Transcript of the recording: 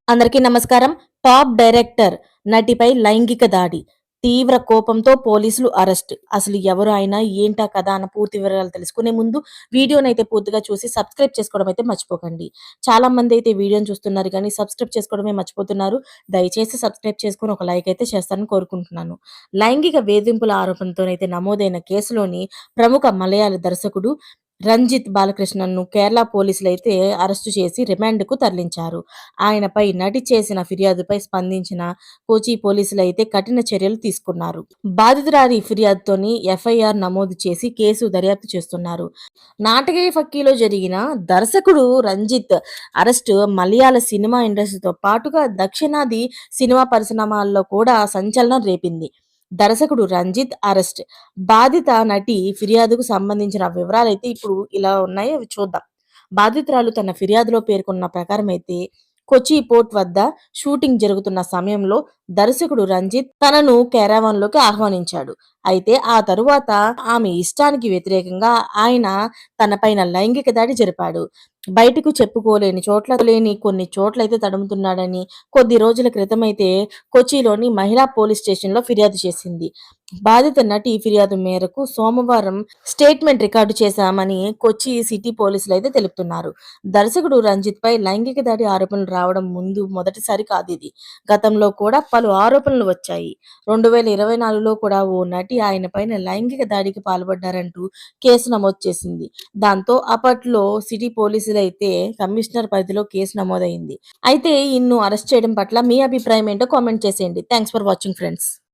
అందరికీ నమస్కారం. Top director నటిపై లైంగిక దాడి. తీవ్ర కోపంతో పోలీసులు అరెస్ట్. అసలు ఎవరు ఆయన? ఏంటా కథ? అన్న పూర్తి వివరాలు తెలుసుకునే ముందు వీడియోనైతే పూర్తిగా చూసి సబ్స్క్రైబ్ చేసుకోవడం అయితే మర్చిపోకండి. చాలా మంది అయితే వీడియోని చూస్తున్నారు కానీ సబ్స్క్రైబ్ చేసుకోవడమే మర్చిపోతున్నారు. దయచేసి సబ్స్క్రైబ్ చేసుకొని ఒక లైక్ అయితే చేస్తారని కోరుకుంటున్నాను. లైంగిక వేధింపుల ఆరోపణతోనైతే నమోదైన కేసులోని ప్రముఖ మలయాళ దర్శకుడు రంజిత్ బాలకృష్ణన్‌ను కేరళ పోలీసులైతే అరెస్టు చేసి రిమాండ్‌కు తరలించారు. ఆయనపై నటి చేసిన ఫిర్యాదుపై స్పందించిన కోచి పోలీసులైతే కఠిన చర్యలు తీసుకున్నారు. బాధితురాలి ఫిర్యాదుతోని ఎఫ్ఐఆర్ నమోదు చేసి కేసు దర్యాప్తు చేస్తున్నారు. నాటకీయ ఫక్కీలో జరిగిన దర్శకుడు రంజిత్ అరెస్టు మలయాళ సినిమా ఇండస్ట్రీతో పాటుగా దక్షిణాది సినిమా పరిశ్రమల్లో కూడా సంచలనం రేపింది. దర్శకుడు రంజిత్ అరెస్ట్. బాధిత నటి ఫిర్యాదుకు సంబంధించిన వివరాలైతే ఇప్పుడు ఇలా ఉన్నాయి. అవి చూద్దాం. బాధితురాలు తన ఫిర్యాదులో పేర్కొన్న ప్రకారమైతే కొచ్చి పోర్ట్ వద్ద షూటింగ్ జరుగుతున్న సమయంలో దర్శకుడు రంజిత్ తనను క్యారవాన్‌లోకి ఆహ్వానించాడు. అయితే ఆ తరువాత ఆమె ఇష్టానికి వ్యతిరేకంగా ఆయన తనపైన లైంగిక దాడి జరిపాడు. బయటకు చెప్పుకోలేని కొన్ని చోట్లయితే తడుముతున్నాడని కొద్ది రోజుల క్రితమైతే కొచ్చిలోని మహిళా పోలీస్ స్టేషన్‌లో ఫిర్యాదు చేసింది. బాధిత నటి ఫిర్యాదు మేరకు సోమవారం స్టేట్మెంట్ రికార్డు చేశామని కొచ్చి సిటీ పోలీసులైతే తెలుపుతున్నారు. దర్శకుడు రంజిత్‌పై లైంగిక దాడి ఆరోపణలు రావడం మొదటిసారి కాదిది. గతంలో కూడా పలు ఆరోపణలు వచ్చాయి. 2024లో కూడా ఓ నటి ఆయనపైన లైంగిక దాడికి పాల్పడ్డారంటూ కేసు నమోదు చేసింది. దాంతో అప్పట్లో సిటీ పోలీసులైతే కమిషనర్ పరిధిలో కేసు నమోదైంది. అయితే ఈయన్ను అరెస్ట్ చేయడం పట్ల మీ అభిప్రాయం ఏంటో కామెంట్ చేసేయండి. Thanks for watching friends.